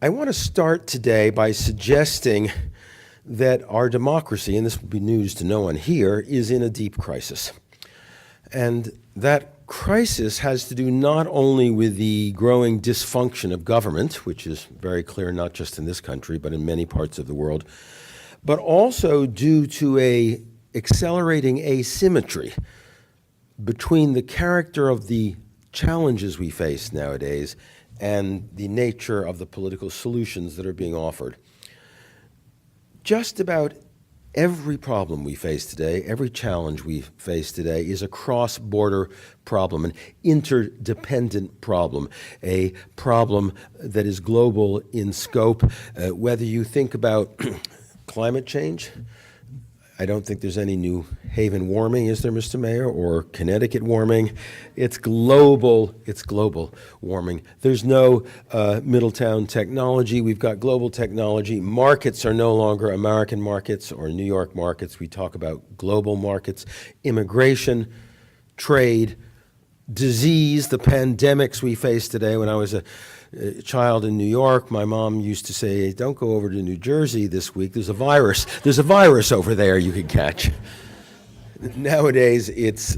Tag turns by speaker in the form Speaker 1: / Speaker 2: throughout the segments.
Speaker 1: I want to start today by suggesting that our democracy, and this will be news to no one here, is in a deep crisis. And that crisis has to do not only with the growing dysfunction of government, which is very clear not just in this country, but in many parts of the world, but also due to a accelerating asymmetry between the character of the challenges we face nowadays and the nature of the political solutions that are being offered. Just about every problem we face today, every challenge we face today is a cross-border problem, an interdependent problem, a problem that is global in scope. Whether you think about climate change, I don't think there's any New Haven warming, is there, Mr. Mayor, or Connecticut warming? It's global warming. There's no Middletown technology. We've got global technology. Markets are no longer American markets or New York markets. We talk about global markets. Immigration, trade, disease, the pandemics we face today. When I was a child in New York, my mom used to say, don't go over to New Jersey this week. There's a virus. There's a virus over there you can catch. Nowadays, it's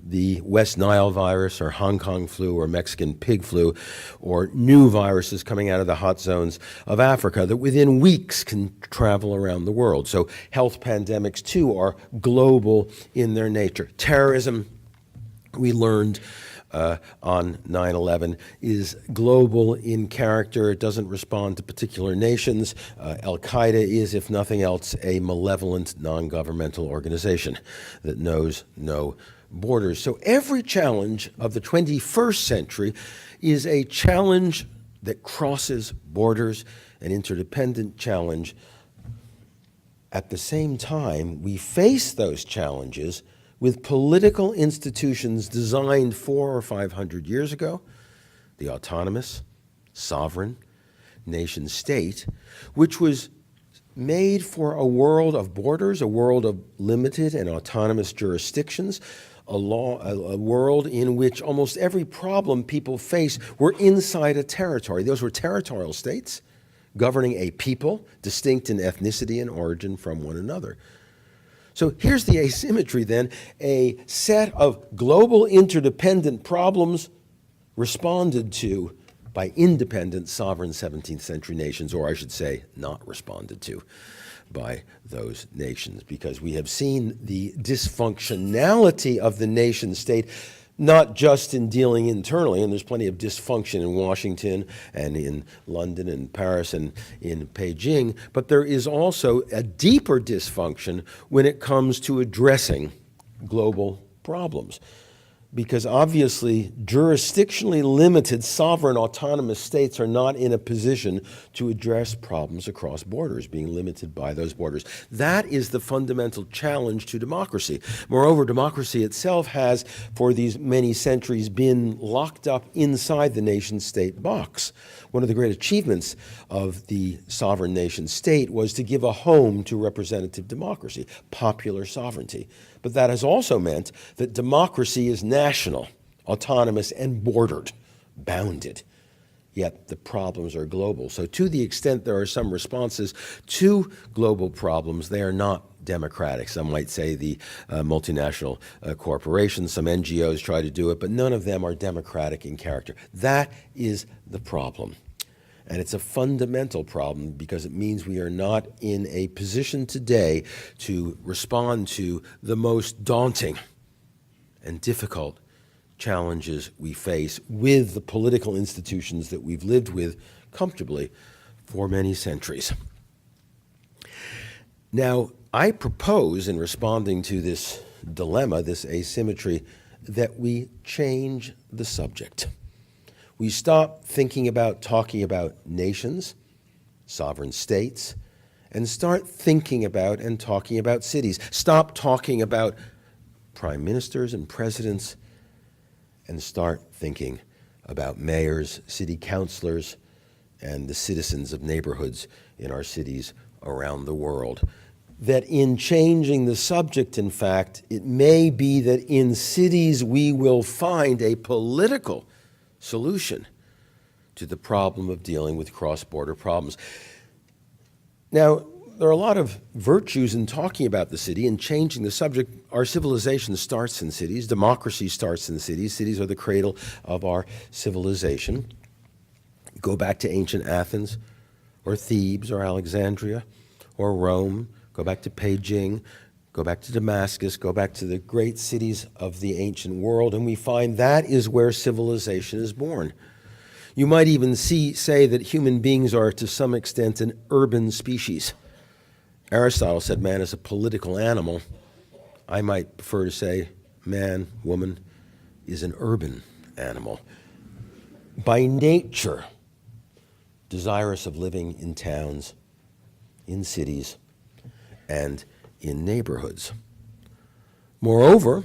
Speaker 1: the West Nile virus or Hong Kong flu or Mexican pig flu or new viruses coming out of the hot zones of Africa that within weeks can travel around the world. So health pandemics, too, are global in their nature. Terrorism, we learned on 9/11, is global in character. It doesn't respond to particular nations. Al-Qaeda is, if nothing else, a malevolent non-governmental organization that knows no borders. So every challenge of the 21st century is a challenge that crosses borders, an interdependent challenge. At the same time, we face those challenges with political institutions designed 400 or 500 years ago, the autonomous, sovereign nation state, which was made for a world of borders, a world of limited and autonomous jurisdictions, a world in which almost every problem people face were inside a territory. Those were territorial states governing a people distinct in ethnicity and origin from one another. So here's the asymmetry then, a set of global interdependent problems responded to by independent sovereign 17th century nations, or I should say not responded to by those nations, because we have seen the dysfunctionality of the nation state not just in dealing internally, and there's plenty of dysfunction in Washington and in London and Paris and in Beijing, but there is also a deeper dysfunction when it comes to addressing global problems. Because obviously, jurisdictionally limited sovereign autonomous states are not in a position to address problems across borders, being limited by those borders. That is the fundamental challenge to democracy. Moreover, democracy itself has, for these many centuries, been locked up inside the nation-state box. One of the great achievements of the sovereign nation-state was to give a home to representative democracy, popular sovereignty. But that has also meant that democracy is national, autonomous, and bordered, bounded. Yet the problems are global. So to the extent there are some responses to global problems, they are not democratic. Some might say the multinational corporations, some NGOs try to do it, but none of them are democratic in character. That is the problem. And it's a fundamental problem because it means we are not in a position today to respond to the most daunting and difficult challenges we face with the political institutions that we've lived with comfortably for many centuries. Now, I propose in responding to this dilemma, this asymmetry, that we change the subject. We stop thinking about talking about nations, sovereign states, and start thinking about and talking about cities. Stop talking about prime ministers and presidents and start thinking about mayors, city councilors, and the citizens of neighborhoods in our cities around the world. That in changing the subject, in fact, it may be that in cities we will find a political solution to the problem of dealing with cross-border problems. Now, there are a lot of virtues in talking about the city and changing the subject. Our civilization starts in cities. Democracy starts in cities. Cities are the cradle of our civilization. Go back to ancient Athens, or Thebes, or Alexandria, or Rome. Go back to Beijing. Go back to Damascus. Go back to the great cities of the ancient world, and we find that is where civilization is born. You might even say that human beings are, to some extent, an urban species. Aristotle said man is a political animal. I might prefer to say man, woman, is an urban animal. By nature, desirous of living in towns, in cities, and in neighborhoods. Moreover,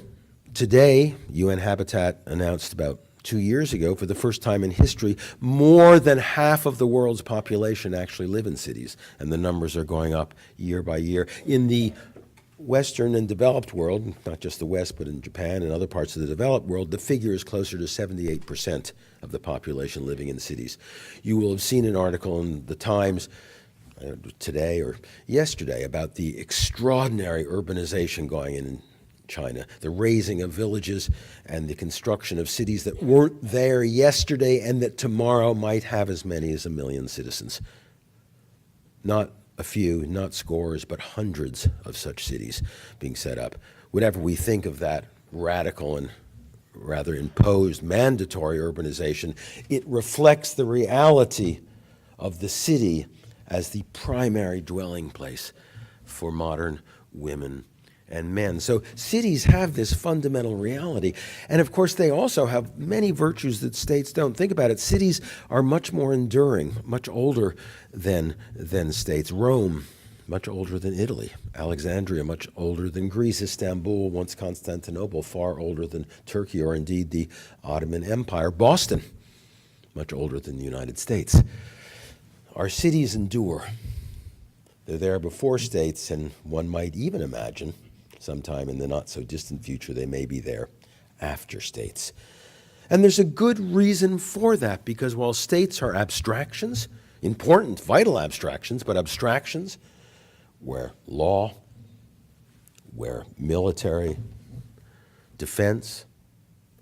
Speaker 1: today, UN Habitat announced about 2 years ago, for the first time in history, more than half of the world's population actually live in cities, and the numbers are going up year by year. In the Western and developed world, not just the West, but in Japan and other parts of the developed world, the figure is closer to 78% of the population living in cities. You will have seen an article in the Times today or yesterday about the extraordinary urbanization going in China, the raising of villages and the construction of cities that weren't there yesterday and that tomorrow might have as many as 1 million citizens. Not a few, not scores, but hundreds of such cities being set up. Whatever we think of that radical and rather imposed mandatory urbanization, it reflects the reality of the city as the primary dwelling place for modern women and men. So cities have this fundamental reality. And of course, they also have many virtues that states don't. Think about it. Cities are much more enduring, much older than states. Rome, much older than Italy. Alexandria, much older than Greece. Istanbul, once Constantinople, far older than Turkey or indeed the Ottoman Empire. Boston, much older than the United States. Our cities endure. They're there before states, and one might even imagine sometime in the not-so-distant future they may be there after states. And there's a good reason for that, because while states are abstractions, important, vital abstractions, but abstractions where law, where military defense,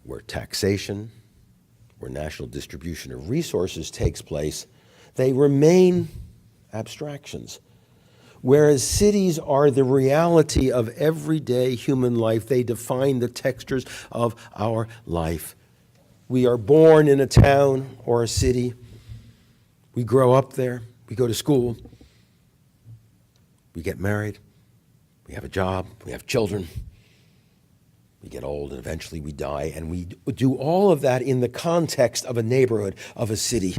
Speaker 1: where taxation, where national distribution of resources takes place, they remain abstractions. Whereas cities are the reality of everyday human life. They define the textures of our life. We are born in a town or a city. We grow up there. We go to school. We get married. We have a job. We have children. We get old, and eventually we die. And we do all of that in the context of a neighborhood, of a city.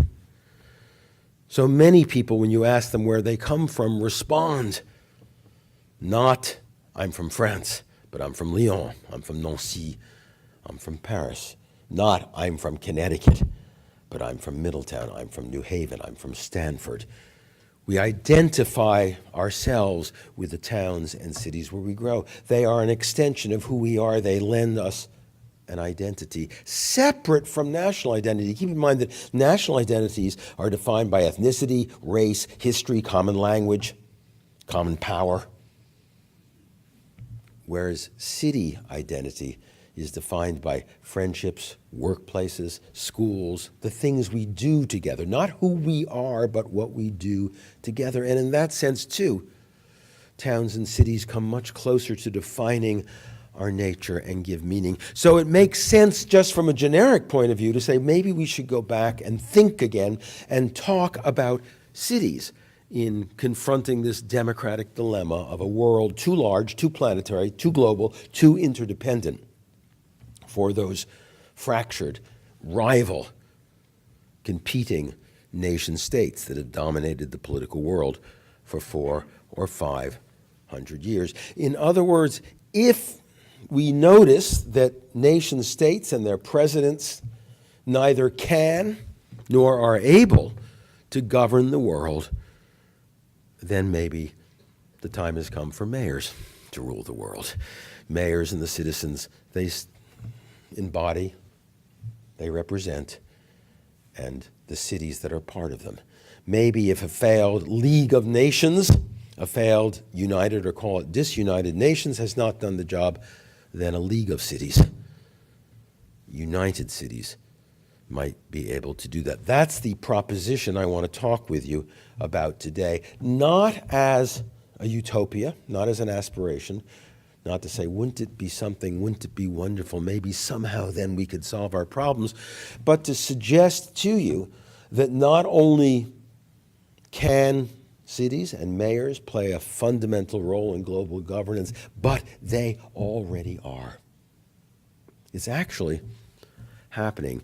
Speaker 1: So many people, when you ask them where they come from, respond, not, I'm from France, but I'm from Lyon, I'm from Nancy, I'm from Paris. Not, I'm from Connecticut, but I'm from Middletown, I'm from New Haven, I'm from Stanford. We identify ourselves with the towns and cities where we grow. They are an extension of who we are. They lend us an identity separate from national identity. Keep in mind that national identities are defined by ethnicity, race, history, common language, common power, whereas city identity is defined by friendships, workplaces, schools, the things we do together, not who we are, but what we do together. And in that sense, too, towns and cities come much closer to defining our nature and give meaning. So it makes sense just from a generic point of view to say maybe we should go back and think again and talk about cities in confronting this democratic dilemma of a world too large, too planetary, too global, too interdependent for those fractured, rival, competing nation states that have dominated the political world for 400 or 500 years. In other words, if we notice that nation states and their presidents neither can nor are able to govern the world, then maybe the time has come for mayors to rule the world. Mayors and the citizens, they embody, they represent and the cities that are part of them. Maybe if a failed League of Nations, a failed united, or call it disunited nations, has not done the job, then a League of Cities, united cities, might be able to do that. That's the proposition I want to talk with you about today, not as a utopia, not as an aspiration, not to say, wouldn't it be something, wouldn't it be wonderful, maybe somehow then we could solve our problems, but to suggest to you that not only can cities and mayors play a fundamental role in global governance, but they already are. It's actually happening.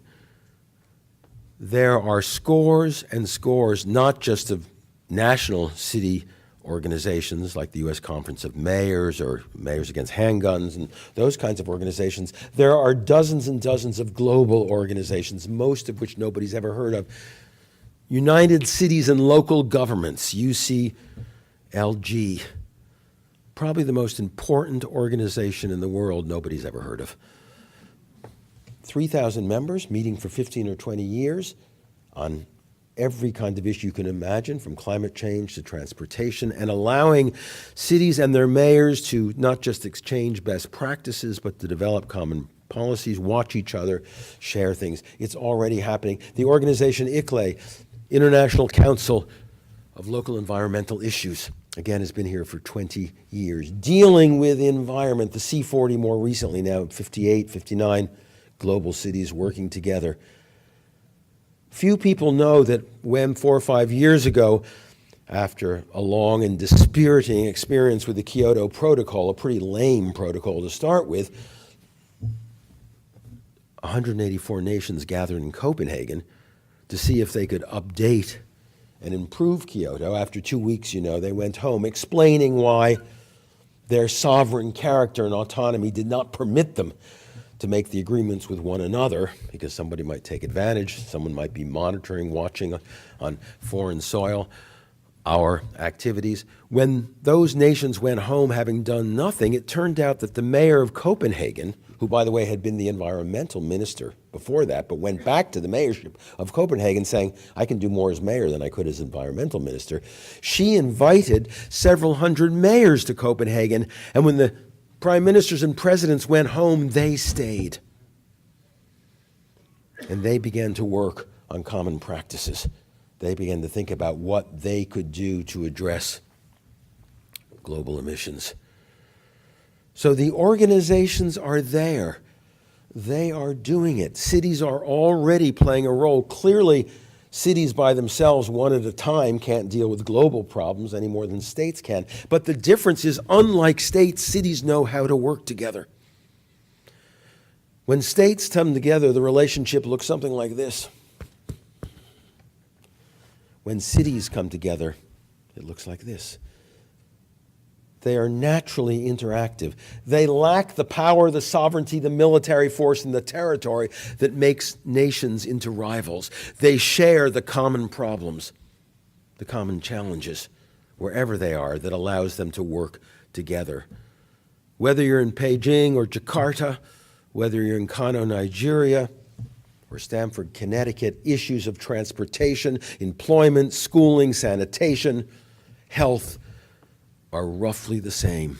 Speaker 1: There are scores and scores, not just of national city organizations like the U.S. Conference of Mayors or Mayors Against Handguns and those kinds of organizations. There are dozens and dozens of global organizations, most of which nobody's ever heard of. United Cities and Local Governments, UCLG, probably the most important organization in the world nobody's ever heard of. 3,000 members meeting for 15 or 20 years on every kind of issue you can imagine, from climate change to transportation, and allowing cities and their mayors to not just exchange best practices, but to develop common policies, watch each other, share things. It's already happening. The organization ICLE, International Council of Local Environmental Issues, again, has been here for 20 years, dealing with environment. The C40 more recently, now 58, 59 global cities working together. Few people know that when 4 or 5 years ago, after a long and dispiriting experience with the Kyoto Protocol, a pretty lame protocol to start with, 184 nations gathered in Copenhagen to see if they could update and improve Kyoto. After 2 weeks, they went home explaining why their sovereign character and autonomy did not permit them to make the agreements with one another, because somebody might take advantage, someone might be monitoring, watching on foreign soil our activities. When those nations went home having done nothing, it turned out that the mayor of Copenhagen, who, by the way, had been the environmental minister before that, but went back to the mayorship of Copenhagen saying, I can do more as mayor than I could as environmental minister, she invited several hundred mayors to Copenhagen, and when the prime ministers and presidents went home, they stayed. And they began to work on common practices. They began to think about what they could do to address global emissions. So the organizations are there. They are doing it. Cities are already playing a role. Clearly, cities by themselves, one at a time, can't deal with global problems any more than states can. But the difference is, unlike states, cities know how to work together. When states come together, the relationship looks something like this. When cities come together, it looks like this. They are naturally interactive. They lack the power, the sovereignty, the military force, and the territory that makes nations into rivals. They share the common problems, the common challenges, wherever they are, that allows them to work together. Whether you're in Beijing or Jakarta, whether you're in Kano, Nigeria, or Stamford, Connecticut, issues of transportation, employment, schooling, sanitation, health, are roughly the same.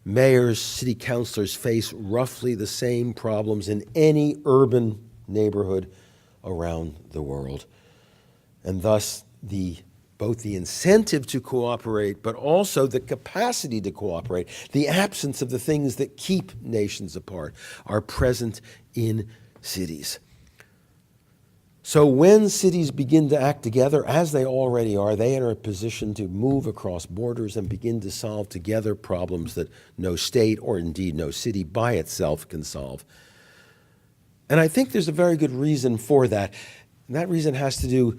Speaker 1: Mayors, city councilors face roughly the same problems in any urban neighborhood around the world. And thus, both the incentive to cooperate, but also the capacity to cooperate, the absence of the things that keep nations apart, are present in cities. So when cities begin to act together, as they already are, they are in a position to move across borders and begin to solve together problems that no state, or indeed no city by itself, can solve. And I think there's a very good reason for that. And that reason has to do,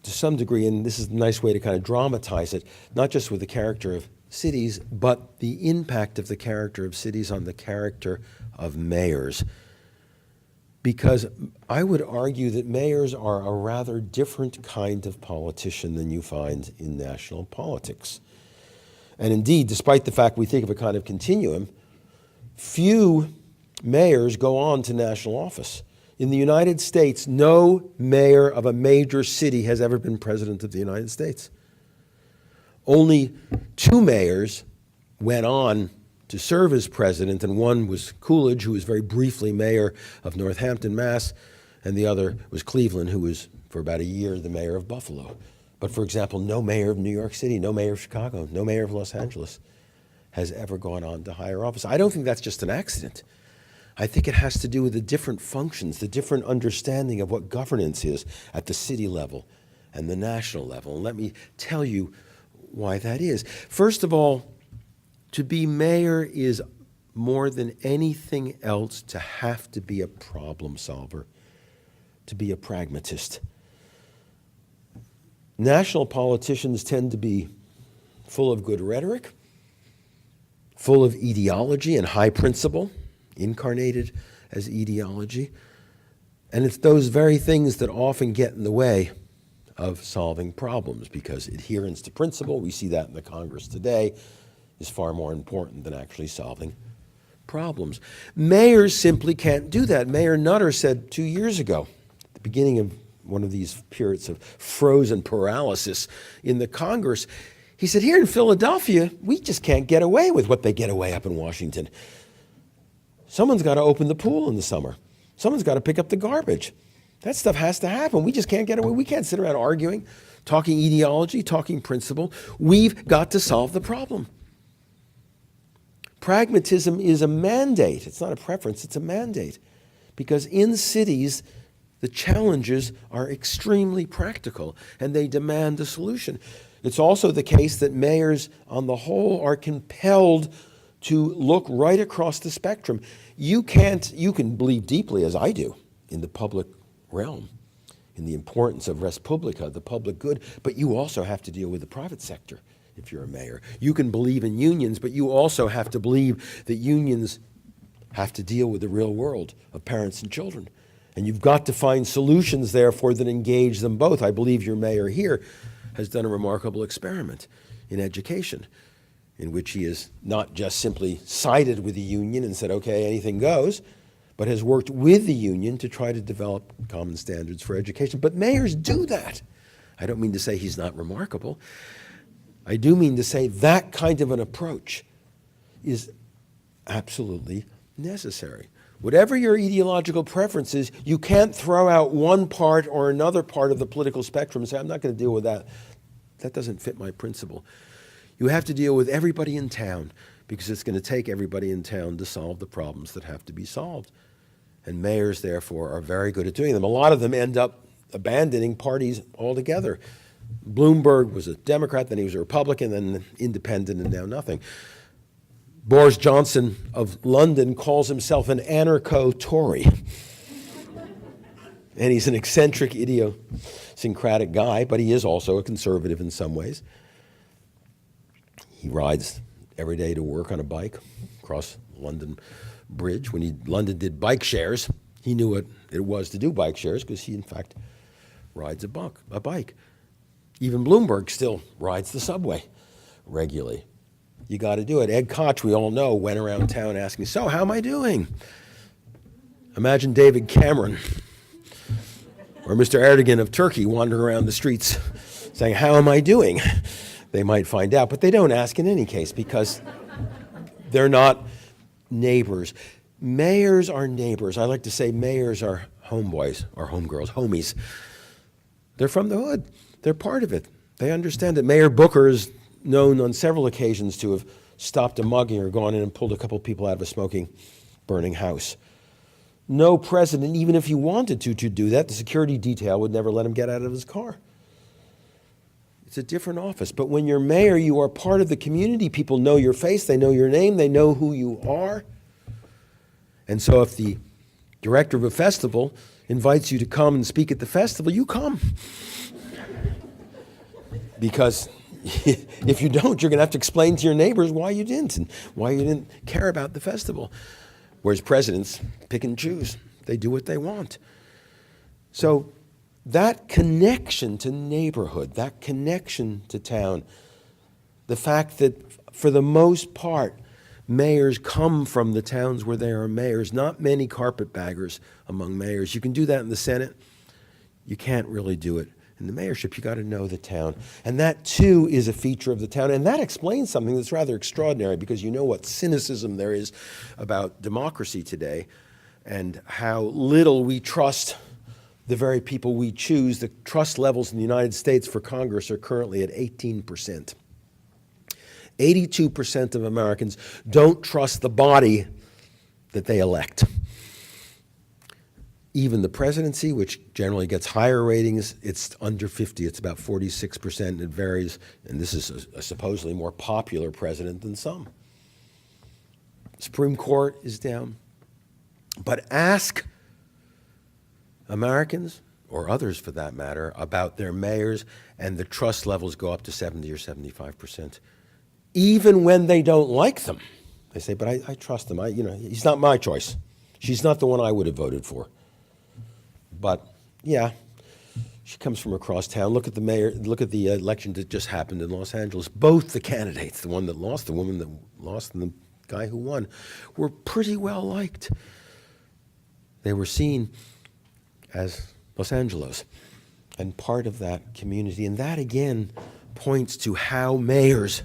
Speaker 1: to some degree, and this is a nice way to kind of dramatize it, not just with the character of cities, but the impact of the character of cities on the character of mayors. Because I would argue that mayors are a rather different kind of politician than you find in national politics. And indeed, despite the fact we think of a kind of continuum, few mayors go on to national office. In the United States, no mayor of a major city has ever been president of the United States. Only 2 mayors went on to serve as president, and one was Coolidge, who was very briefly mayor of Northampton, Mass., and the other was Cleveland, who was for about a year the mayor of Buffalo. But for example, no mayor of New York City, no mayor of Chicago, no mayor of Los Angeles has ever gone on to higher office. I don't think that's just an accident. I think it has to do with the different functions, the different understanding of what governance is at the city level and the national level. And let me tell you why that is. First of all, to be mayor is more than anything else to have to be a problem solver, to be a pragmatist. National politicians tend to be full of good rhetoric, full of ideology and high principle, incarnated as ideology. And it's those very things that often get in the way of solving problems, because adherence to principle, we see that in the Congress today, is far more important than actually solving problems. Mayors simply can't do that. Mayor Nutter said 2 years ago, at the beginning of one of these periods of frozen paralysis in the Congress, he said, here in Philadelphia, we just can't get away with what they get away up in Washington. Someone's got to open the pool in the summer. Someone's got to pick up the garbage. That stuff has to happen. We just can't get away. We can't sit around arguing, talking ideology, talking principle. We've got to solve the problem. Pragmatism is a mandate. It's not a preference, it's a mandate. Because in cities, the challenges are extremely practical and they demand a solution. It's also the case that mayors on the whole are compelled to look right across the spectrum. You can believe deeply, as I do, in the public realm, in the importance of res publica, the public good, but you also have to deal with the private sector if you're a mayor. You can believe in unions, but you also have to believe that unions have to deal with the real world of parents and children. And you've got to find solutions, therefore, that engage them both. I believe your mayor here has done a remarkable experiment in education, in which he has not just simply sided with the union and said, okay, anything goes, but has worked with the union to try to develop common standards for education. But mayors do that. I don't mean to say he's not remarkable. I do mean to say that kind of an approach is absolutely necessary. Whatever your ideological preferences, you can't throw out one part or another part of the political spectrum and say, I'm not going to deal with that. That doesn't fit my principle. You have to deal with everybody in town, because it's going to take everybody in town to solve the problems that have to be solved. And mayors, therefore, are very good at doing them. A lot of them end up abandoning parties altogether. Bloomberg was a Democrat, then he was a Republican, then independent, and now nothing. Boris Johnson of London calls himself an anarcho-Tory. And he's an eccentric, idiosyncratic guy, but he is also a conservative in some ways. He rides every day to work on a bike across London Bridge. When London did bike shares, he knew what it was to do bike shares, because he, in fact, rides a bike. Even Bloomberg still rides the subway regularly. You got to do it. Ed Koch, we all know, went around town asking, so how am I doing? Imagine David Cameron or Mr. Erdogan of Turkey wandering around the streets saying, how am I doing? They might find out, but they don't ask in any case, because they're not neighbors. Mayors are neighbors. I like to say mayors are homeboys or homegirls, homies. They're from the hood. They're part of it. They understand it. Mayor Booker is known on several occasions to have stopped a mugging or gone in and pulled a couple people out of a smoking, burning house. No president, even if he wanted to do that, the security detail would never let him get out of his car. It's a different office. But when you're mayor, you are part of the community. People know your face. They know your name. They know who you are. And so if the director of a festival invites you to come and speak at the festival, you come. Because if you don't, you're going to have to explain to your neighbors why you didn't and why you didn't care about the festival. Whereas presidents pick and choose. They do what they want. So that connection to neighborhood, that connection to town, the fact that for the most part, mayors come from the towns where they are mayors. Not many carpetbaggers among mayors. You can do that in the Senate. You can't really do it in the mayorship. You got to know the town. And that, too, is a feature of the town. And that explains something that's rather extraordinary, because you know what cynicism there is about democracy today and how little we trust the very people we choose. The trust levels in the United States for Congress are currently at 18%. 82% of Americans don't trust the body that they elect. Even the presidency, which generally gets higher ratings, it's under 50. It's about 46%. It varies, and this is a supposedly more popular president than some. Supreme Court is down. But ask Americans, or others for that matter, about their mayors, and the trust levels go up to 70 or 75%. Even when they don't like them. They say, but I trust him. He's not my choice. She's not the one I would have voted for. But, yeah, she comes from across town. Look at the mayor. Look at the election that just happened in Los Angeles. Both the candidates, the one that lost, the woman that lost, and the guy who won, were pretty well liked. They were seen as Los Angelos and part of that community. And that, again, points to how mayors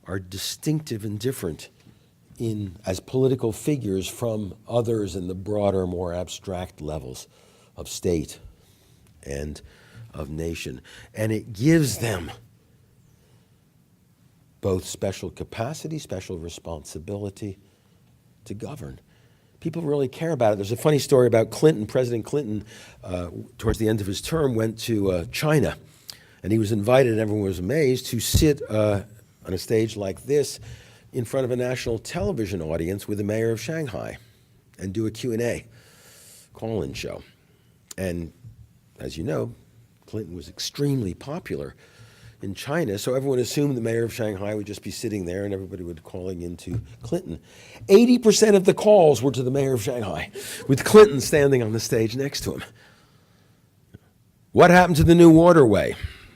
Speaker 1: are distinctive and different as political figures from others in the broader, more abstract levels of state and of nation. And it gives them both special capacity, special responsibility to govern. People really care about it. There's a funny story about Clinton. President Clinton, towards the end of his term, went to China. And he was invited, and everyone was amazed, to sit on a stage like this in front of a national television audience with the mayor of Shanghai and do a Q&A call-in show. And as you know, Clinton was extremely popular in China, so everyone assumed the mayor of Shanghai would just be sitting there and everybody would be calling into Clinton. 80% of the calls were to the mayor of Shanghai, with Clinton standing on the stage next to him. What happened to the new waterway?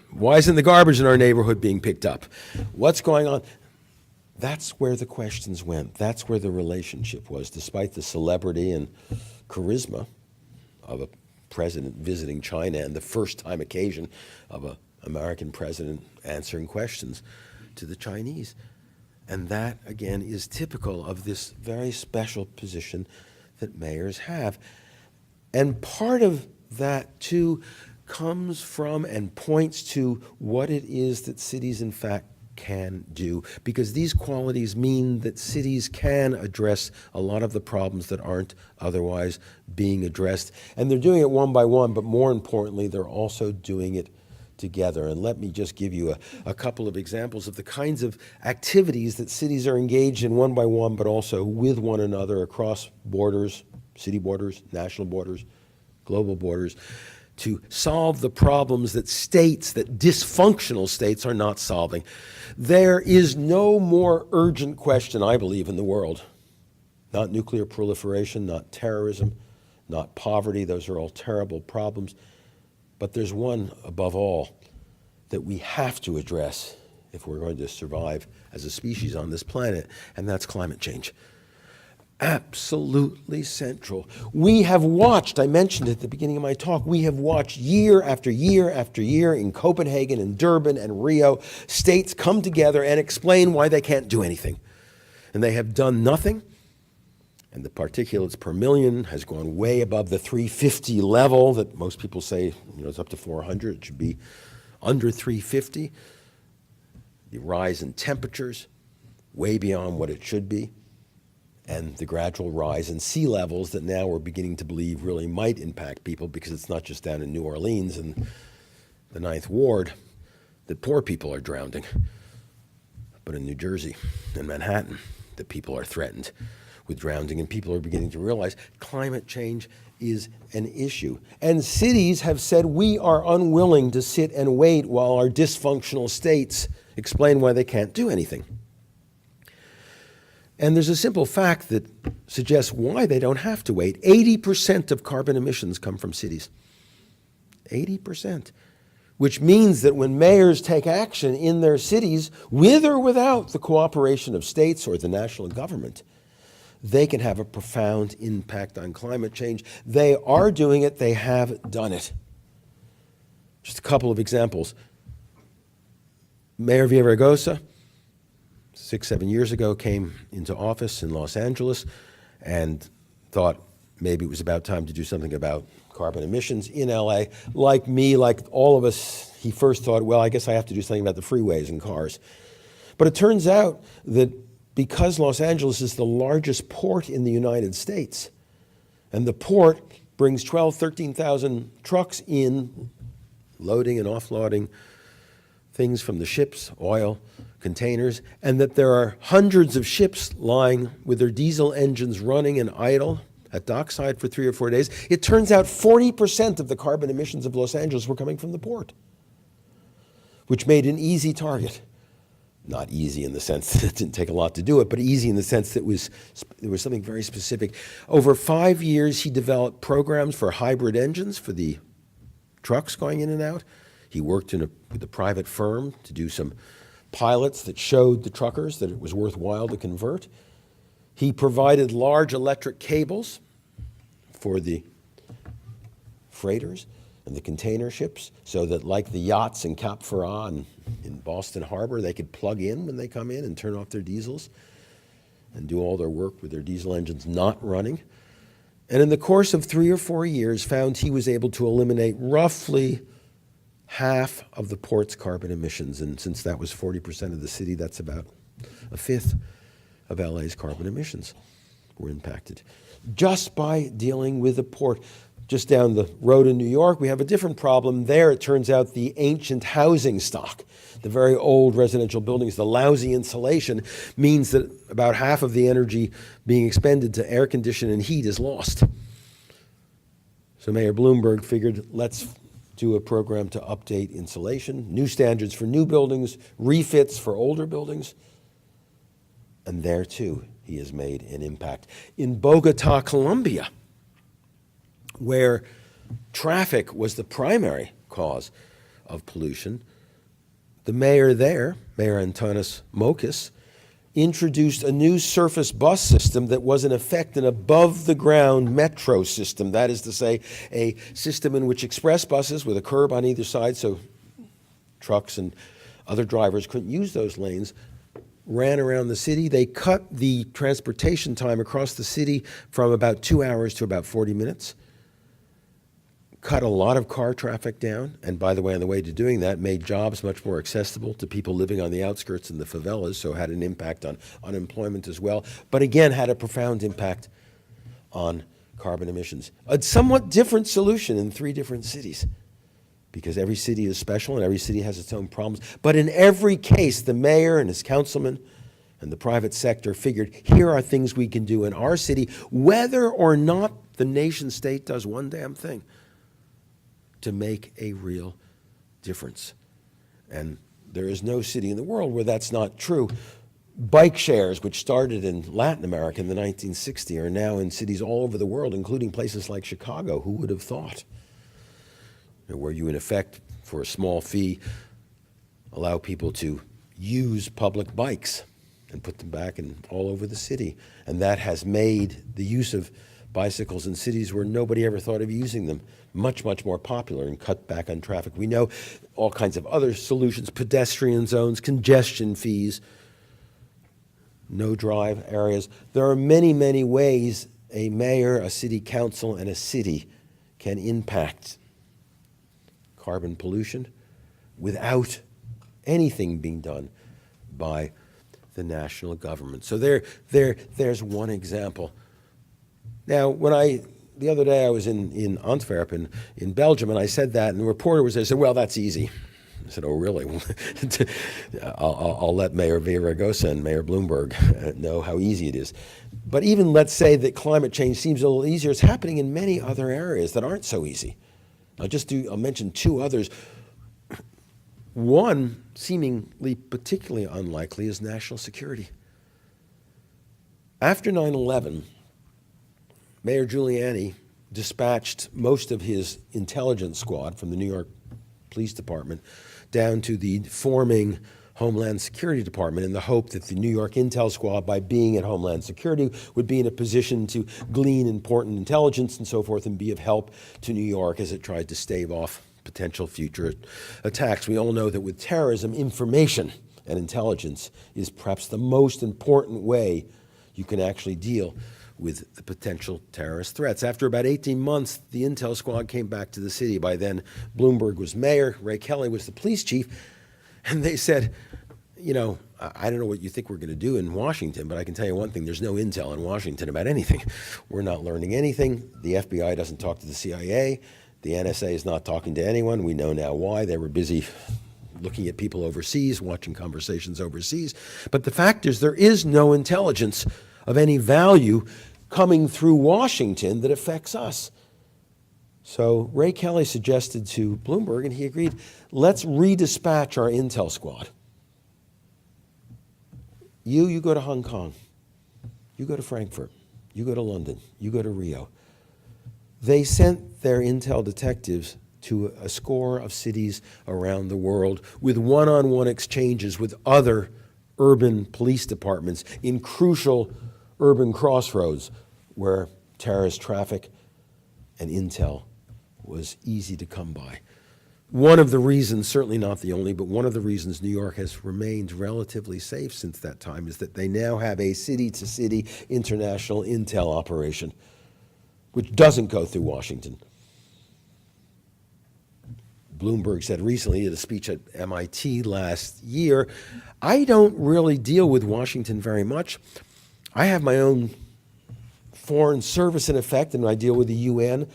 Speaker 1: Why isn't the garbage in our neighborhood being picked up? What's going on? That's where the questions went. That's where the relationship was, despite the celebrity and charisma of a president visiting China and the first-time occasion of an American president answering questions to the Chinese. And that, again, is typical of this very special position that mayors have. And part of that, too, comes from and points to what it is that cities, in fact, can do, because these qualities mean that cities can address a lot of the problems that aren't otherwise being addressed. And they're doing it one by one, but more importantly, they're also doing it together. And let me just give you a couple of examples of the kinds of activities that cities are engaged in one by one, but also with one another across borders, city borders, national borders, global borders, to solve the problems that dysfunctional states are not solving. There is no more urgent question, I believe, in the world. Not nuclear proliferation, not terrorism, not poverty. Those are all terrible problems. But there's one above all that we have to address if we're going to survive as a species on this planet, and that's climate change. Absolutely central. We have watched, I mentioned it at the beginning of my talk, we have watched year after year after year in Copenhagen and Durban and Rio, states come together and explain why they can't do anything. And they have done nothing. And the particulates per million has gone way above the 350 level that most people say, it's up to 400. It should be under 350. The rise in temperatures, way beyond what it should be. And the gradual rise in sea levels that now we're beginning to believe really might impact people, because it's not just down in New Orleans and the Ninth Ward that poor people are drowning, but in New Jersey and Manhattan that people are threatened with drowning, and people are beginning to realize climate change is an issue. And cities have said, we are unwilling to sit and wait while our dysfunctional states explain why they can't do anything. And there's a simple fact that suggests why they don't have to wait. 80% of carbon emissions come from cities. 80%. which means that when mayors take action in their cities, with or without the cooperation of states or the national government, they can have a profound impact on climate change. They are doing it. They have done it. Just a couple of examples. Mayor Villaraigosa, 6-7 years ago, came into office in Los Angeles and thought maybe it was about time to do something about carbon emissions in LA. Like me, like all of us, he first thought, well, I guess I have to do something about the freeways and cars. But it turns out that because Los Angeles is the largest port in the United States, and the port brings 13,000 trucks in, loading and offloading things from the ships, oil, containers, and that there are hundreds of ships lying with their diesel engines running and idle at dockside for 3 or 4 days, it turns out 40% of the carbon emissions of Los Angeles were coming from the port, which made an easy target. Not easy in the sense that it didn't take a lot to do it, but easy in the sense that there was something very specific. Over 5 years, he developed programs for hybrid engines for the trucks going in and out. He worked with a private firm to do some pilots that showed the truckers that it was worthwhile to convert. He provided large electric cables for the freighters and the container ships so that, like the yachts in Cap Ferrat and in Boston Harbor, they could plug in when they come in and turn off their diesels and do all their work with their diesel engines not running. And in the course of 3 or 4 years, found he was able to eliminate roughly half of the port's carbon emissions. And since that was 40% of the city, that's about a fifth of LA's carbon emissions were impacted. Just by dealing with the port. Just down the road in New York, we have a different problem. There, it turns out the ancient housing stock, the very old residential buildings, the lousy insulation, means that about half of the energy being expended to air condition and heat is lost. So Mayor Bloomberg figured, let's do a program to update insulation, new standards for new buildings, refits for older buildings. And there, too, he has made an impact. In Bogota, Colombia, where traffic was the primary cause of pollution, the mayor there, Mayor Antanas Mocas, introduced a new surface bus system that was in effect an above-the-ground metro system. That is to say, a system in which express buses with a curb on either side so trucks and other drivers couldn't use those lanes ran around the city. They cut the transportation time across the city from about 2 hours to about 40 minutes. Cut a lot of car traffic down, and by the way, on the way to doing that, made jobs much more accessible to people living on the outskirts and the favelas, so had an impact on unemployment as well, but again had a profound impact on carbon emissions. A somewhat different solution in 3 different cities, because every city is special and every city has its own problems. But in every case, the mayor and his councilmen and the private sector figured, here are things we can do in our city, whether or not the nation state does one damn thing to make a real difference. And there is no city in the world where that's not true. Bike shares, which started in Latin America in the 1960s, are now in cities all over the world, including places like Chicago. Who would have thought? Where you, in effect, for a small fee, allow people to use public bikes and put them back in all over the city. And that has made the use of bicycles in cities where nobody ever thought of using them much, much more popular and cut back on traffic. We know all kinds of other solutions, pedestrian zones, congestion fees, no drive areas. There are many, many ways a mayor, a city council, and a city can impact carbon pollution without anything being done by the national government. So there's one example. Now, the other day I was in Antwerp in Belgium, and I said that, and the reporter was there and said, well, that's easy. I said, oh, really? I'll let Mayor Villaraigosa and Mayor Bloomberg know how easy it is. But even let's say that climate change seems a little easier, it's happening in many other areas that aren't so easy. I'll mention 2 others. One, seemingly particularly unlikely, is national security. After 9/11, Mayor Giuliani dispatched most of his intelligence squad from the New York Police Department, down to the forming Homeland Security Department, in the hope that the New York Intel Squad, by being at Homeland Security, would be in a position to glean important intelligence and so forth and be of help to New York as it tried to stave off potential future attacks. We all know that with terrorism, information and intelligence is perhaps the most important way you can actually deal with the potential terrorist threats. After about 18 months, the Intel Squad came back to the city. By then, Bloomberg was mayor, Ray Kelly was the police chief, and they said, you know, I don't know what you think we're going to do in Washington, but I can tell you one thing, there's no intel in Washington about anything. We're not learning anything. The FBI doesn't talk to the CIA. The NSA is not talking to anyone. We know now why. They were busy looking at people overseas, watching conversations overseas. But the fact is, there is no intelligence of any value coming through Washington that affects us. So Ray Kelly suggested to Bloomberg, and he agreed, let's redispatch our intel squad. You go to Hong Kong. You go to Frankfurt. You go to London. You go to Rio. They sent their intel detectives to a score of cities around the world with one-on-one exchanges with other urban police departments in crucial urban crossroads where terrorist traffic and intel was easy to come by. One of the reasons, certainly not the only, but one of the reasons New York has remained relatively safe since that time is that they now have a city-to-city international intel operation, which doesn't go through Washington. Bloomberg said recently at a speech at MIT last year, I don't really deal with Washington very much. I have my own foreign service in effect, and I deal with the UN.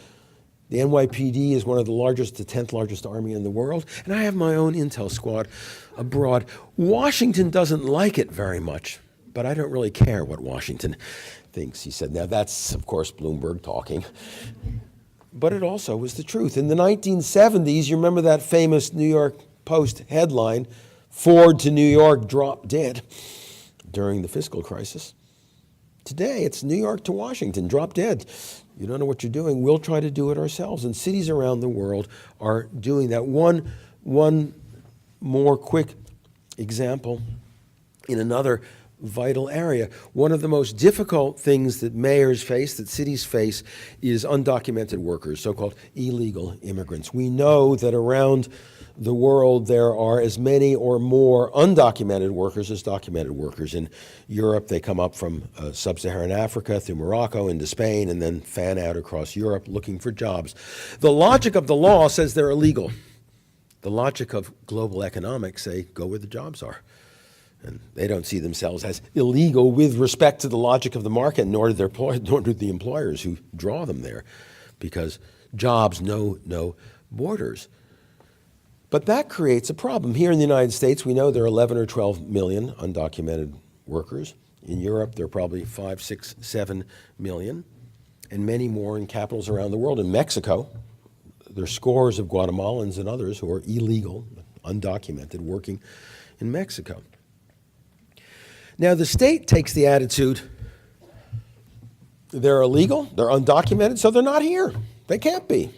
Speaker 1: The NYPD is one of the largest, the 10th largest army in the world, and I have my own intel squad abroad. Washington doesn't like it very much, but I don't really care what Washington thinks, he said. Now that's, of course, Bloomberg talking. But it also was the truth. In the 1970s, you remember that famous New York Post headline, Ford to New York dropped dead during the fiscal crisis. Today, it's New York to Washington, drop dead. You don't know what you're doing, we'll try to do it ourselves. And cities around the world are doing that. One more quick example in another vital area. One of the most difficult things that mayors face, that cities face, is undocumented workers, so-called illegal immigrants. We know that around the world there are as many or more undocumented workers as documented workers. In Europe, they come up from sub-Saharan Africa through Morocco into Spain and then fan out across Europe looking for jobs. The logic of the law says they're illegal. The logic of global economics say go where the jobs are. And they don't see themselves as illegal with respect to the logic of the market, nor do the employers who draw them there, because jobs know no borders. But that creates a problem. Here in the United States, we know there are 11 or 12 million undocumented workers. In Europe, there are probably 5, 6, 7 million, and many more in capitals around the world. In Mexico, there are scores of Guatemalans and others who are illegal, undocumented, working in Mexico. Now, the state takes the attitude, they're illegal, they're undocumented, so they're not here. They can't be.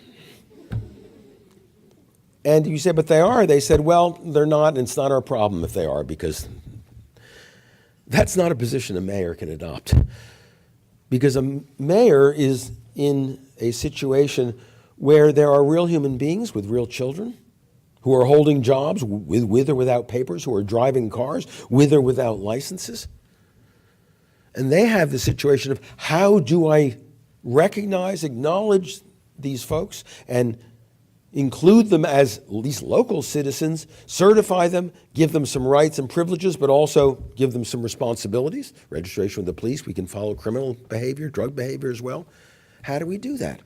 Speaker 1: And you say, but they are. They said, well, they're not, and it's not our problem if they are, because that's not a position a mayor can adopt. Because a mayor is in a situation where there are real human beings with real children who are holding jobs with or without papers, who are driving cars with or without licenses. And they have the situation of, how do I recognize, acknowledge these folks, and include them as at least local citizens, certify them, give them some rights and privileges, but also give them some responsibilities. Registration with the police, we can follow criminal behavior, drug behavior as well. How do we do that?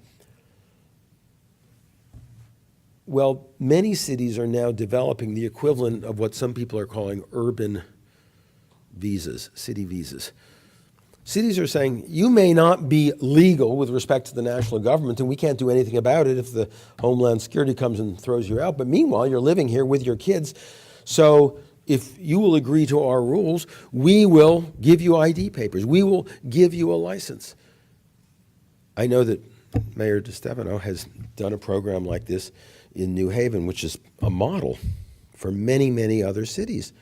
Speaker 1: Well, many cities are now developing the equivalent of what some people are calling urban visas, city visas. Cities are saying, you may not be legal with respect to the national government, and we can't do anything about it if the Homeland Security comes and throws you out. But meanwhile, you're living here with your kids. So if you will agree to our rules, we will give you ID papers. We will give you a license. I know that Mayor DeStefano has done a program like this in New Haven, which is a model for many, many other cities.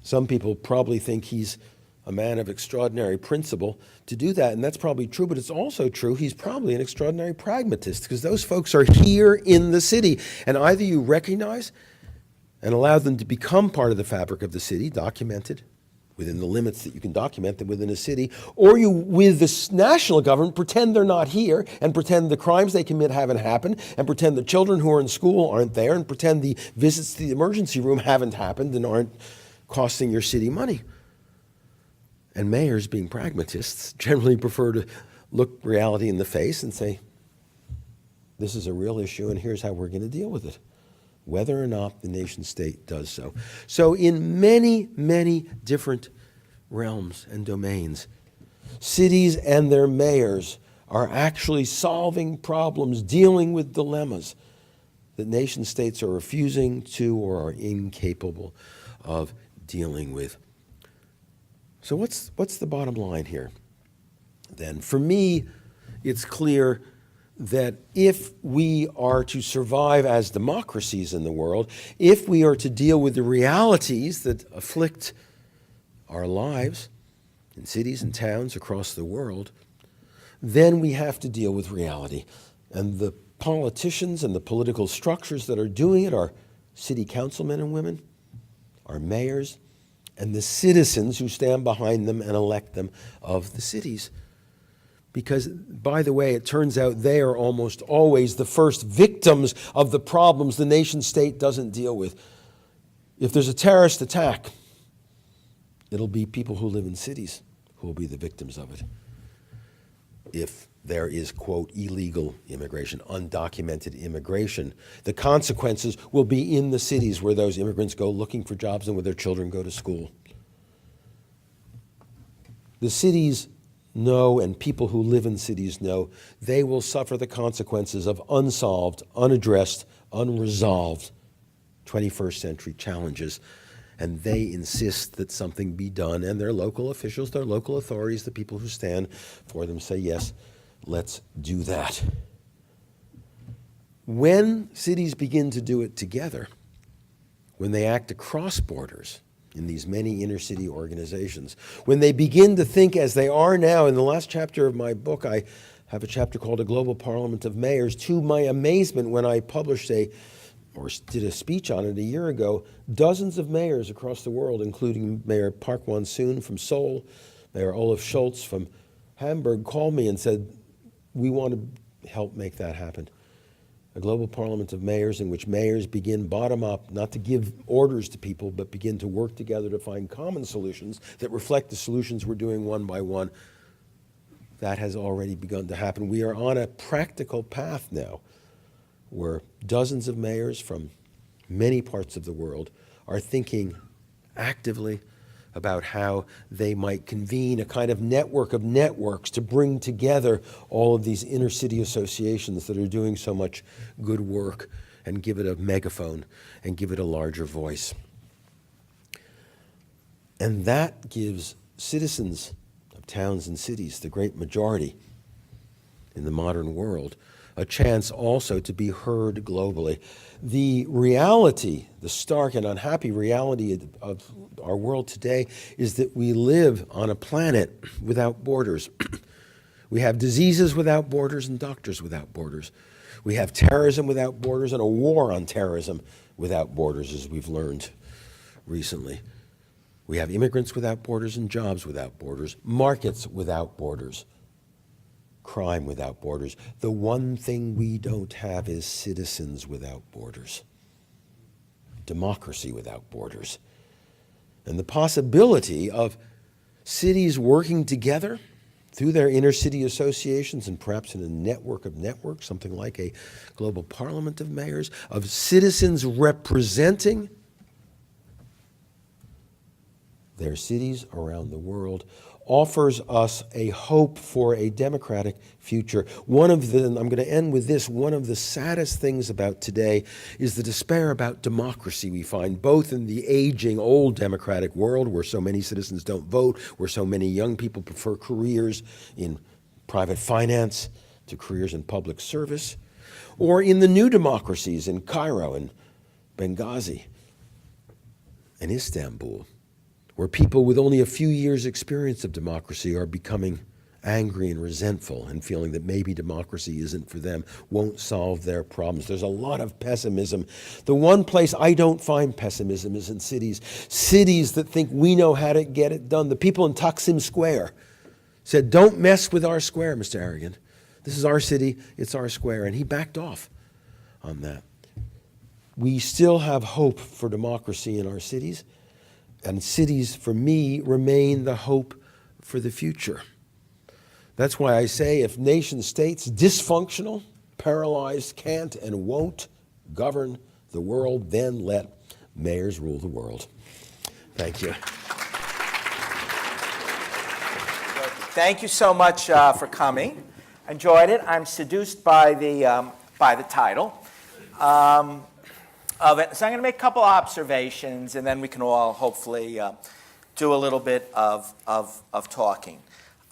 Speaker 1: Some people probably think he's a man of extraordinary principle to do that, and that's probably true, but it's also true he's probably an extraordinary pragmatist, because those folks are here in the city, and either you recognize and allow them to become part of the fabric of the city, documented within the limits that you can document them within a city, or you, with the national government, pretend they're not here and pretend the crimes they commit haven't happened and pretend the children who are in school aren't there and pretend the visits to the emergency room haven't happened and aren't costing your city money. And mayors, being pragmatists, generally prefer to look reality in the face and say, this is a real issue and here's how we're going to deal with it, whether or not the nation state does so. So in many, many different realms and domains, cities and their mayors are actually solving problems, dealing with dilemmas that nation states are refusing to or are incapable of dealing with. So what's the bottom line here, then? For me, it's clear that if we are to survive as democracies in the world, if we are to deal with the realities that afflict our lives in cities and towns across the world, then we have to deal with reality. And the politicians and the political structures that are doing it are city councilmen and women, our mayors, and the citizens who stand behind them and elect them of the cities. Because, by the way, it turns out they are almost always the first victims of the problems the nation state doesn't deal with. If there's a terrorist attack, it'll be people who live in cities who will be the victims of it. If there is, quote, illegal immigration, undocumented immigration, the consequences will be in the cities where those immigrants go looking for jobs and where their children go to school. The cities know, and people who live in cities know, they will suffer the consequences of unsolved, unaddressed, unresolved 21st century challenges. And they insist that something be done, and their local officials, their local authorities, the people who stand for them say, yes, let's do that. When cities begin to do it together, when they act across borders in these many inner city organizations, when they begin to think as they are now, in the last chapter of my book, I have a chapter called A Global Parliament of Mayors. To my amazement, when I published did a speech on it a year ago, dozens of mayors across the world, including Mayor Park Won-soon from Seoul, Mayor Olaf Scholz from Hamburg, called me and said, we want to help make that happen. A global parliament of mayors in which mayors begin bottom up, not to give orders to people, but begin to work together to find common solutions that reflect the solutions we're doing one by one. That has already begun to happen. We are on a practical path now where dozens of mayors from many parts of the world are thinking actively about how they might convene a kind of network of networks to bring together all of these inner city associations that are doing so much good work and give it a megaphone and give it a larger voice. And that gives citizens of towns and cities, the great majority in the modern world, a chance also to be heard globally. The reality, the stark and unhappy reality of our world today is that we live on a planet without borders. We have diseases without borders and doctors without borders. We have terrorism without borders and a war on terrorism without borders, as we've learned recently. We have immigrants without borders and jobs without borders, markets without borders, crime without borders. The one thing we don't have is citizens without borders, democracy without borders. And the possibility of cities working together through their inner city associations and perhaps in a network of networks, something like a global parliament of mayors, of citizens representing their cities around the world, offers us a hope for a democratic future. I'm going to end with this, one of the saddest things about today is the despair about democracy we find both in the aging, old democratic world where so many citizens don't vote, where so many young people prefer careers in private finance to careers in public service, or in the new democracies in Cairo and Benghazi and Istanbul, where people with only a few years' experience of democracy are becoming angry and resentful and feeling that maybe democracy isn't for them, won't solve their problems. There's a lot of pessimism. The one place I don't find pessimism is in cities that think we know how to get it done. The people in Taksim Square said, don't mess with our square, Mr. Aragon. This is our city, it's our square. And he backed off on that. We still have hope for democracy in our cities, and cities, for me, remain the hope for the future. That's why I say if nation states, dysfunctional, paralyzed, can't and won't govern the world, then let mayors rule the world. Thank you.
Speaker 2: Thank you so much for coming. Enjoyed it. I'm seduced by the title of it. So I'm going to make a couple observations, and then we can all hopefully do a little bit of talking.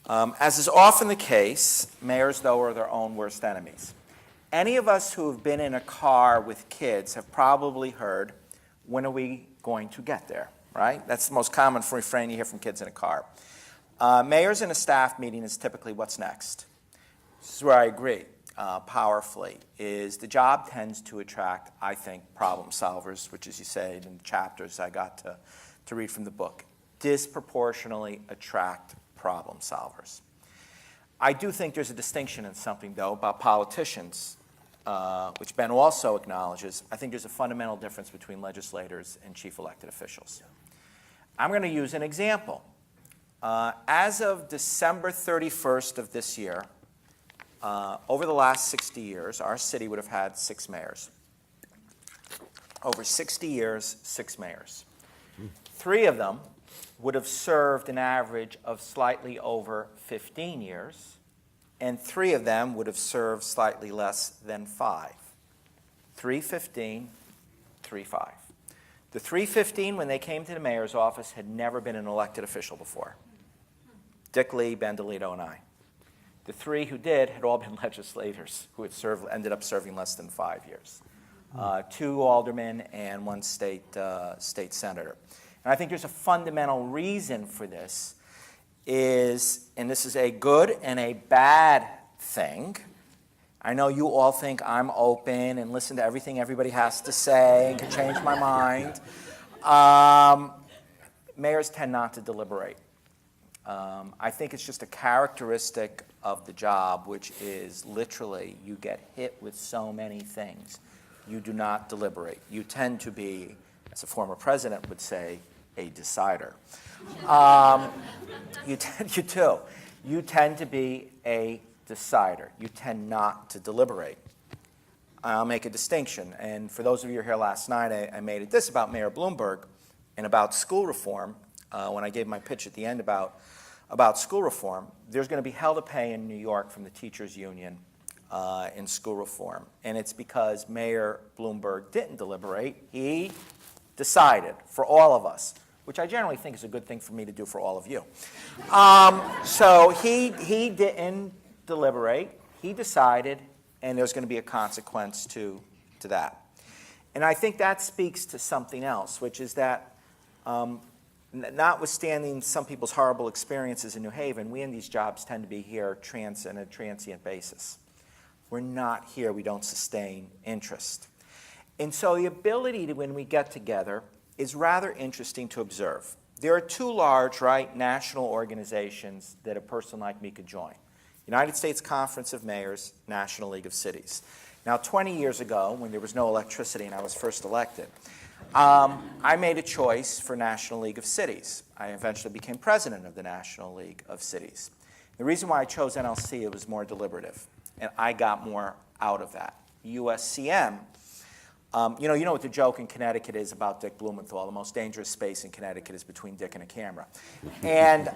Speaker 2: As is often the case, mayors, though, are their own worst enemies. Any of us who have been in a car with kids have probably heard, when are we going to get there, right? That's the most common refrain you hear from kids in a car. Mayors in a staff meeting is typically what's next. This is where I agree powerfully, is the job tends to attract, I think, problem solvers, which, as you say in the chapters I got to read from the book, disproportionately attract problem solvers. I do think there's a distinction in something, though, about politicians, which Ben also acknowledges. I think there's a fundamental difference between legislators and chief elected officials. I'm going to use an example. As of December 31st of this year, over the last 60 years, our city would have had 6 mayors. Over 60 years, 6 mayors. 3 of them would have served an average of slightly over 15 years, and 3 of them would have served slightly less than 5. 315, 35. The 315, when they came to the mayor's office, had never been an elected official before. Dick Lee, Ben DeLito, and I. The 3 who did had all been legislators who had ended up serving less than 5 years. 2 aldermen and 1 state senator. And I think there's a fundamental reason for this and this is a good and a bad thing. I know you all think I'm open and listen to everything everybody has to say and can change my mind. Mayors tend not to deliberate. I think it's just a characteristic of the job, which is literally you get hit with so many things. You do not deliberate. You tend to be, as a former president would say, a decider. You tend to be a decider. You tend not to deliberate. I'll make a distinction. And for those of you who were here last night, I made this about Mayor Bloomberg and about school reform. When I gave my pitch at the end about school reform, there's going to be hell to pay in New York from the teachers union in school reform. And it's because Mayor Bloomberg didn't deliberate. He decided for all of us, which I generally think is a good thing for me to do for all of you. So he didn't deliberate. He decided, and there's going to be a consequence to that. And I think that speaks to something else, which is that notwithstanding some people's horrible experiences in New Haven, we in these jobs tend to be here on a transient basis. We're not here. We don't sustain interest. And so the ability to, when we get together, is rather interesting to observe. There are 2 large, national organizations that a person like me could join. United States Conference of Mayors, National League of Cities. Now, 20 years ago, when there was no electricity and I was first elected, I made a choice for National League of Cities. I eventually became president of the National League of Cities. The reason why I chose NLC, it was more deliberative, and I got more out of that. USCM, you know what the joke in Connecticut is about Dick Blumenthal. The most dangerous space in Connecticut is between Dick and a camera. And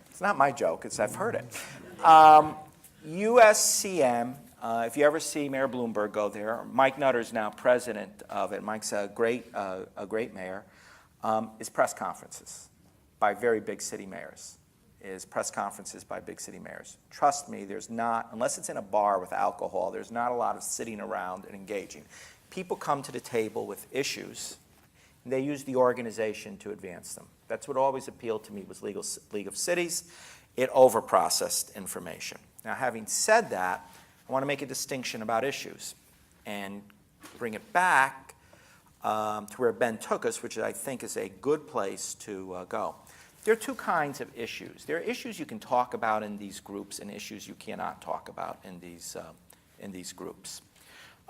Speaker 2: it's not my joke, I've heard it. USCM, if you ever see Mayor Bloomberg go there, Mike Nutter's now president of it. Mike's a great mayor. Is press conferences by very big city mayors. is press conferences by big city mayors. Trust me, there's not, unless it's in a bar with alcohol, there's not a lot of sitting around and engaging. People come to the table with issues, and they use the organization to advance them. That's what always appealed to me was League of Cities. It overprocessed information. Now, having said that, I want to make a distinction about issues and bring it back to where Ben took us, which I think is a good place to go. There are two kinds of issues. There are issues you can talk about in these groups and issues you cannot talk about in these groups.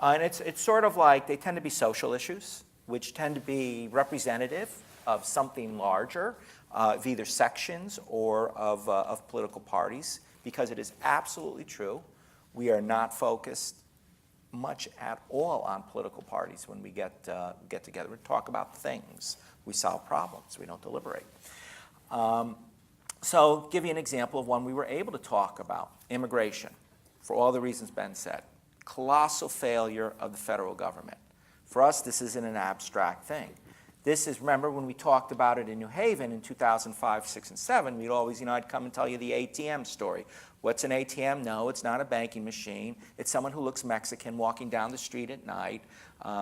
Speaker 2: And it's sort of like they tend to be social issues, which tend to be representative of something larger, of either sections or of political parties, because it is absolutely true. We are not focused much at all on political parties when we get together. We talk about things. We solve problems. We don't deliberate. So give you an example of one we were able to talk about, immigration, for all the reasons Ben said. Colossal failure of the federal government. For us, this isn't an abstract thing. This is, remember when we talked about it in New Haven in 2005, 6, and 7, we'd always, I'd come and tell you the ATM story. What's an ATM? No, it's not a banking machine. It's someone who looks Mexican walking down the street at night,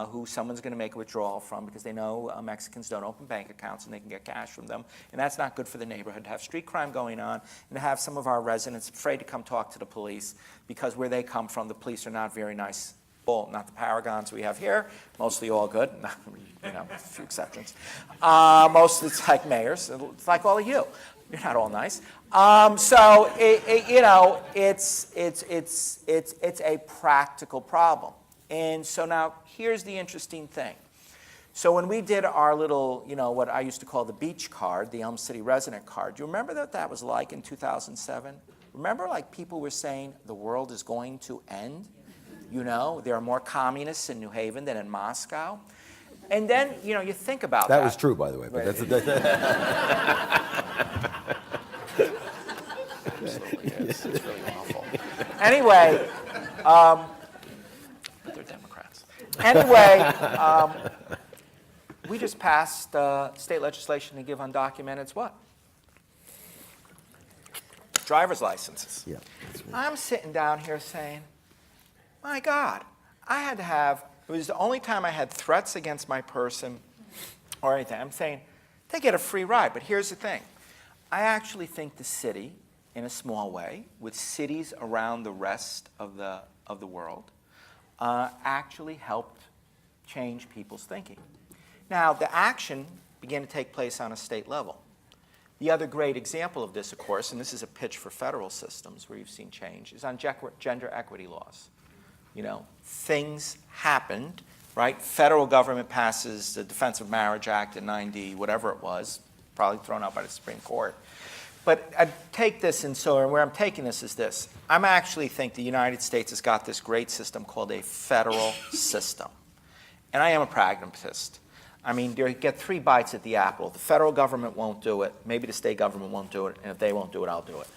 Speaker 2: who someone's going to make a withdrawal from because they know Mexicans don't open bank accounts and they can get cash from them. And that's not good for the neighborhood to have street crime going on and to have some of our residents afraid to come talk to the police because where they come from, the police are not very nice. Well, not the paragons we have here, mostly all good, a few exceptions. Mostly it's like mayors, it's like all of you. You're not all nice. So it's a practical problem. And so now here's the interesting thing. So when we did our little, what I used to call the beach card, the Elm City resident card, do you remember what that was like in 2007? Remember like people were saying the world is going to end? There are more communists in New Haven than in Moscow. And then, you think about that.
Speaker 1: That was true, by the way. But
Speaker 2: Absolutely is. It's really awful. Anyway, they're Democrats. Anyway, we just passed state legislation to give undocumented what? Driver's licenses.
Speaker 1: Yeah.
Speaker 2: I'm sitting down here saying, my God, it was the only time I had threats against my person or anything. I'm saying, they get a free ride. But here's the thing. I actually think the city, in a small way, with cities around the rest of the world, actually helped change people's thinking. Now, the action began to take place on a state level. The other great example of this, of course, and this is a pitch for federal systems where you've seen change, is on gender equity laws. Things happened, right? Federal government passes the Defense of Marriage Act in 90, whatever it was, probably thrown out by the Supreme Court. But I take this, and where I'm taking this is this. I actually think the United States has got this great system called a federal system. And I am a pragmatist. You get 3 bites at the apple. The federal government won't do it. Maybe the state government won't do it. And if they won't do it, I'll do it.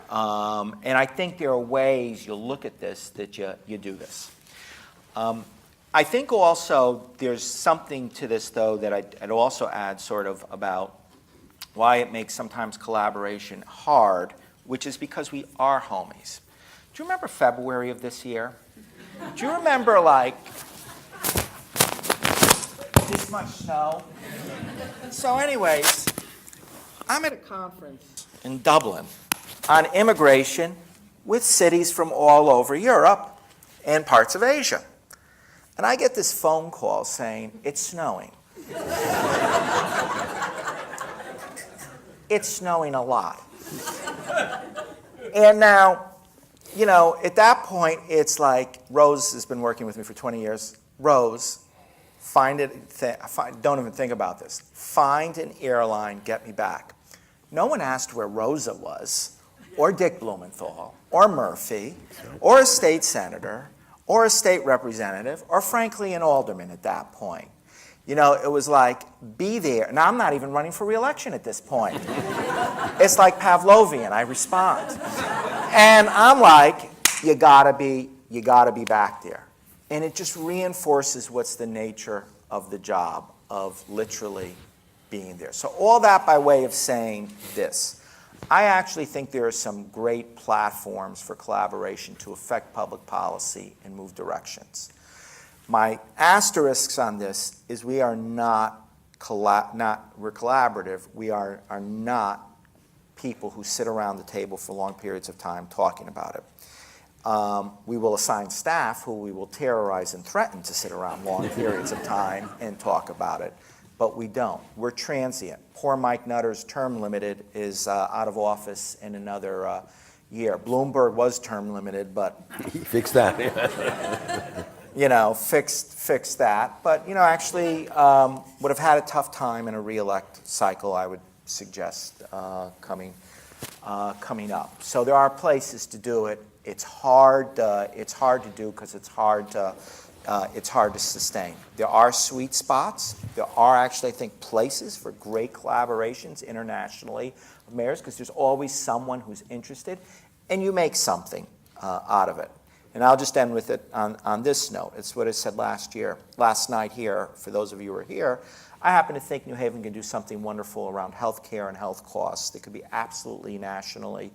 Speaker 2: And I think there are ways you'll look at this that you do this. I think also there's something to this, though, that I'd also add sort of about why it makes sometimes collaboration hard, which is because we are homies. Do you remember February of this year? Do you remember, this much snow? So anyways, I'm at a conference in Dublin on immigration with cities from all over Europe and parts of Asia. And I get this phone call saying, it's snowing. It's snowing a lot. And now, at that point, it's like, Rose has been working with me for 20 years. Rose, don't even think about this. Find an airline, get me back. No one asked where Rosa was, or Dick Blumenthal, or Murphy, or a state senator, or a state representative, or frankly an alderman at that point. It was like, be there. Now, I'm not even running for re-election at this point. It's like Pavlovian, I respond. And I'm like, you gotta be back there. And it just reinforces what's the nature of the job of literally being there. So all that by way of saying this. I actually think there are some great platforms for collaboration to affect public policy and move directions. My asterisks on this is we are we're collaborative. We are not people who sit around the table for long periods of time talking about it. We will assign staff who we will terrorize and threaten to sit around long periods of time and talk about it, but we don't. We're transient. Poor Mike Nutter's term limited is out of office in another year. Bloomberg was term limited, but
Speaker 1: He fixed that.
Speaker 2: fixed that. But actually would have had a tough time in a re-elect cycle, I would suggest, coming up. So there are places to do it. It's hard to do because it's hard to sustain. There are sweet spots. There are actually, I think, places for great collaborations internationally of mayors, because there's always someone who's interested, and you make something out of it. And I'll just end with it on this note. It's what I said last night here, for those of you who are here. I happen to think New Haven can do something wonderful around health care and health costs that could be absolutely nationally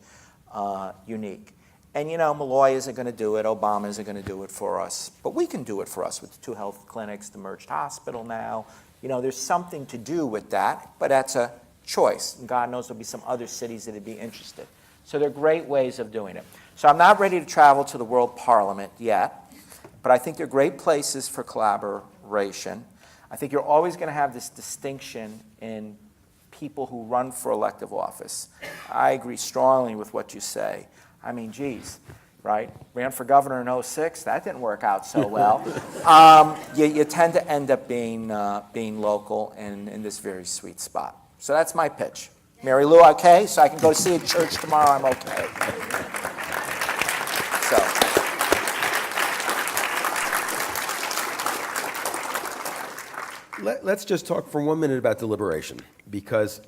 Speaker 2: unique. And Malloy isn't going to do it, Obama isn't going to do it for us, but we can do it for us with the 2 health clinics, the merged hospital now. There's something to do with that, but that's a choice. And God knows there'll be some other cities that'd be interested. So there are great ways of doing it. So I'm not ready to travel to the World Parliament yet, but I think they're great places for collaboration. I think you're always going to have this distinction in people who run for elective office. I agree strongly with what you say. I mean, geez, right? Ran for governor in 2006. That didn't work out so well. You tend to end up being local and in this very sweet spot. So that's my pitch. Mary Lou, okay? So I can go see a church tomorrow. I'm okay. So.
Speaker 1: Let's just talk for 1 minute about deliberation, because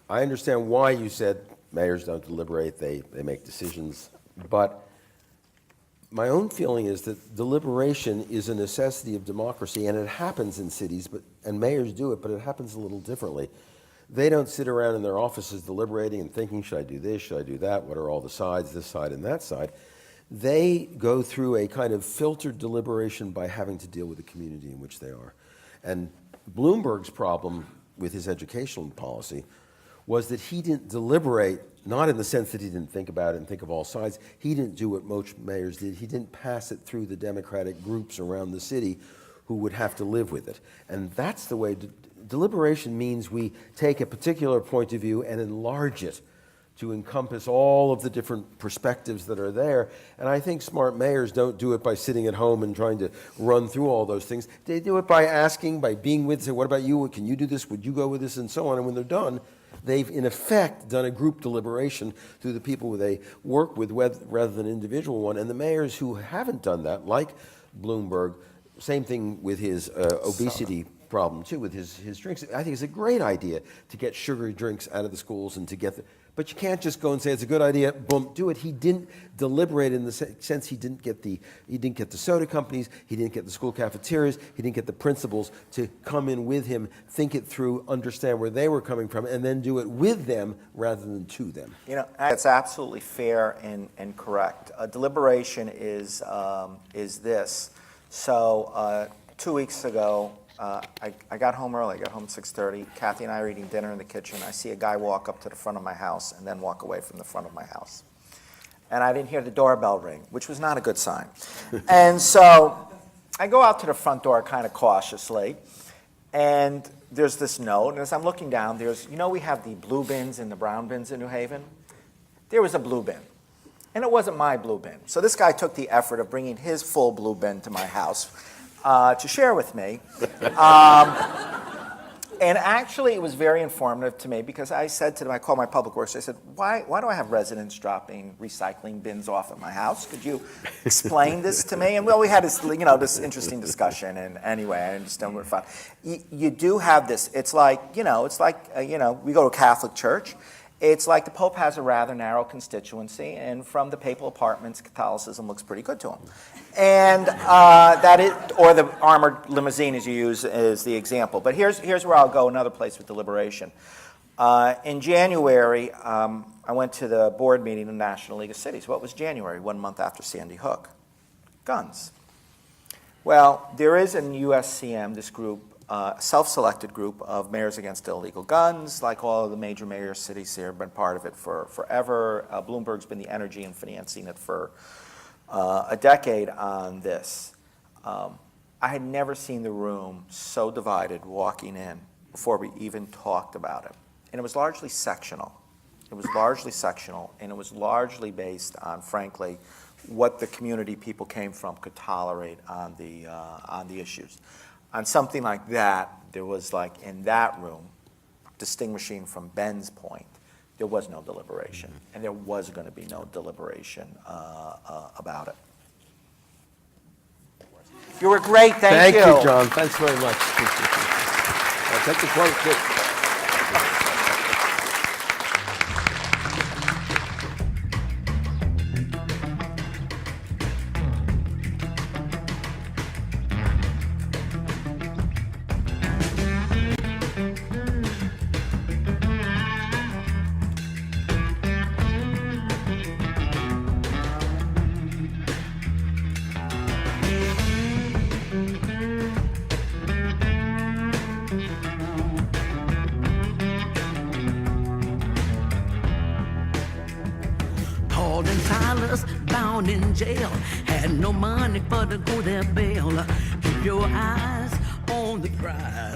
Speaker 1: I understand why you said mayors don't deliberate, they make decisions. But my own feeling is that deliberation is a necessity of democracy, and it happens in cities, and mayors do it, but it happens a little differently. They don't sit around in their offices deliberating and thinking, should I do this, should I do that, what are all the sides, this side and that side. They go through a kind of filtered deliberation by having to deal with the community in which they are. And Bloomberg's problem with his educational policy was that he didn't deliberate, not in the sense that he didn't think about it and think of all sides. He didn't do what most mayors did. He didn't pass it through the democratic groups around the city who would have to live with it. And that's the way deliberation means we take a particular point of view and enlarge it to encompass all of the different perspectives that are there. And I think smart mayors don't do it by sitting at home and trying to run through all those things. They do it by asking, by being with, say, what about you? Can you do this? Would you go with this? And so on. And when they're done, they've, in effect, done a group deliberation through the people who they work with rather than an individual one. And the mayors who haven't done that, like Bloomberg, same thing with his obesity problem, too, with his drinks. I think it's a great idea to get sugary drinks out of the schools and to get the... But you can't just go and say it's a good idea, boom, do it. He didn't deliberate in the sense he didn't get the soda companies, he didn't get the school cafeterias, he didn't get the principals to come in with him, think it through, understand where they were coming from, and then do it with them rather than to them.
Speaker 2: That's absolutely fair and correct. Deliberation is this. So 2 weeks ago, I got home early. I got home at 6:30. Kathy and I are eating dinner in the kitchen. I see a guy walk up to the front of my house and then walk away from the front of my house. And I didn't hear the doorbell ring, which was not a good sign. And so I go out to the front door kind of cautiously, and there's this note. And as I'm looking down, we have the blue bins and the brown bins in New Haven. There was a blue bin. And it wasn't my blue bin. So this guy took the effort of bringing his full blue bin to my house to share with me. And actually, it was very informative to me because I said to them, I called my public works, I said, why do I have residents dropping recycling bins off at my house? Could you explain this to me? And well, we had this, this interesting discussion. And anyway, I understand what fun. You do have this. It's like, we go to a Catholic church. It's like the Pope has a rather narrow constituency, and from the papal apartments, Catholicism looks pretty good to him. And or the armored limousine, as you use as the example. But here's where I'll go, another place with deliberation. In January, I went to the board meeting of the National League of Cities. What was January, 1 month after Sandy Hook? Guns. Well, there is in USCM this group, a self-selected group of mayors against illegal guns. Like all of the major mayor cities here, have been part of it for forever. Bloomberg's been the energy and financing it for a decade on this. I had never seen the room so divided walking in before we even talked about it. And it was largely sectional. It was largely sectional, and it was largely based on, frankly, what the community people came from could tolerate on the issues. On something like that, there was like in that room, distinguishing from Ben's point, there was no deliberation, and there was going to be no deliberation about it. You were great. Thank you.
Speaker 1: Thank you, John. Thanks very much. Take the quote, too.
Speaker 3: Paul and Silas bound in jail, had no money for to go their bail. Keep your eyes on the prize.